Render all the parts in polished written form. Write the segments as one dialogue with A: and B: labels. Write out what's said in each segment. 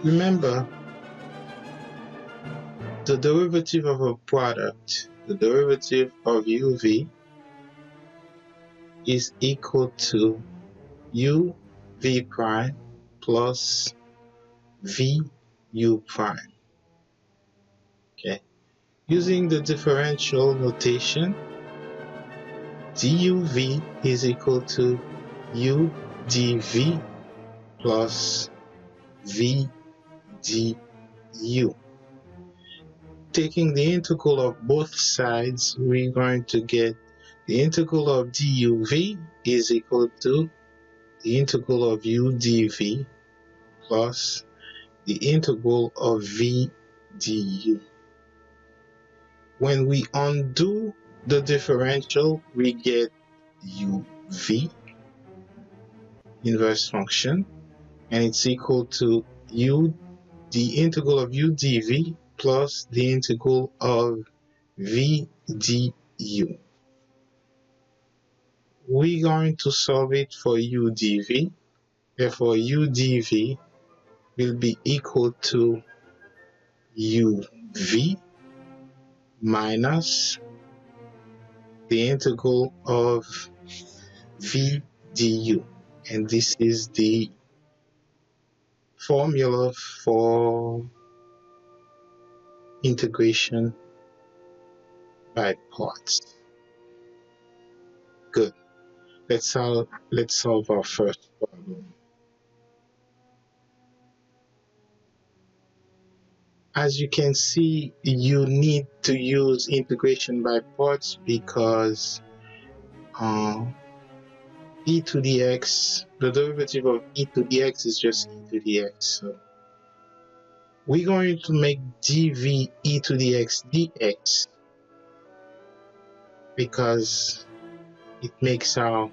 A: Remember, the derivative of a product, the derivative of uv, is equal to uv prime plus vu prime. Okay. Using the differential notation, duv is equal to udv plus vdu. Taking the integral of both sides, we're going to get the integral of duv is equal to the integral of udv plus the integral of v du. When we undo the differential, we get uv, inverse function, and it's equal to the integral of udv plus the integral of v du. We're going to solve it for udv. Therefore, udv will be equal to uv minus the integral of v du. And this is the formula for integration by parts. Good. Let's solve our first problem. As you can see, you need to use integration by parts because e to the x, the derivative of e to the x is just e to the x. So we're going to make dv e to the x dx because it makes our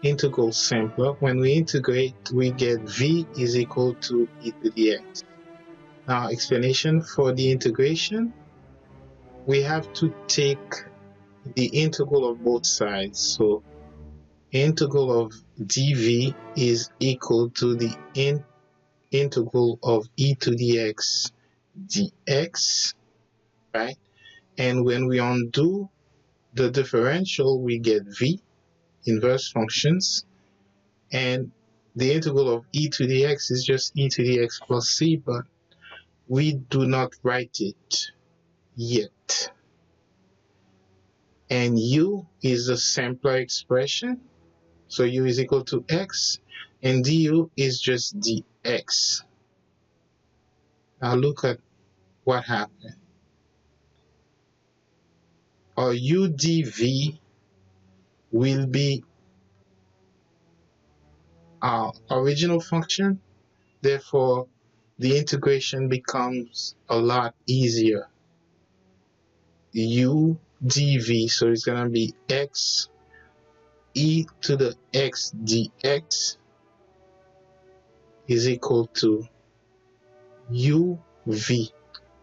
A: integral simpler. When we integrate, we get v is equal to e to the x. Now, explanation for the integration, we have to take the integral of both sides. So integral of dv is equal to the integral of e to the x dx, right? And when we undo the differential, we get v, inverse functions, and the integral of e to the x is just e to the x plus c, but we do not write it yet. And u is a simpler expression, so u is equal to x, and du is just dx. Now look at what happened. Our udv will be our original function, therefore the integration becomes a lot easier. udv, so it's going to be x e to the x dx is equal to uv.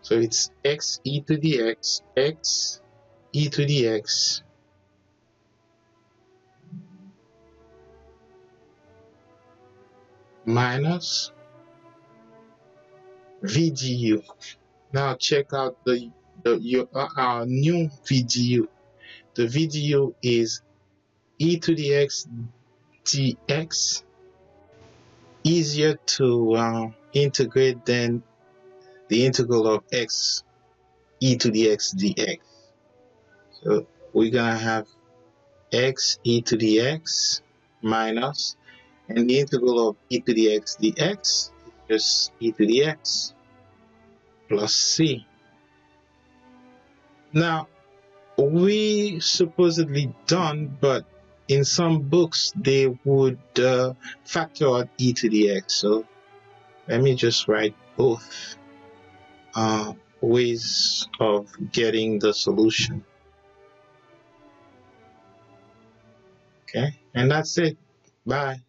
A: So it's x e to the x, x e to the x minus v du. Now check out our new v du. The v du is e to the x dx, easier to integrate than the integral of x e to the x dx. So we're gonna have x e to the x minus, and the integral of e to the x dx is just e to the x plus c. Now, we supposedly done, but in some books they would factor out e to the x. So let me just write both ways of getting the solution. Okay, and that's it. Bye.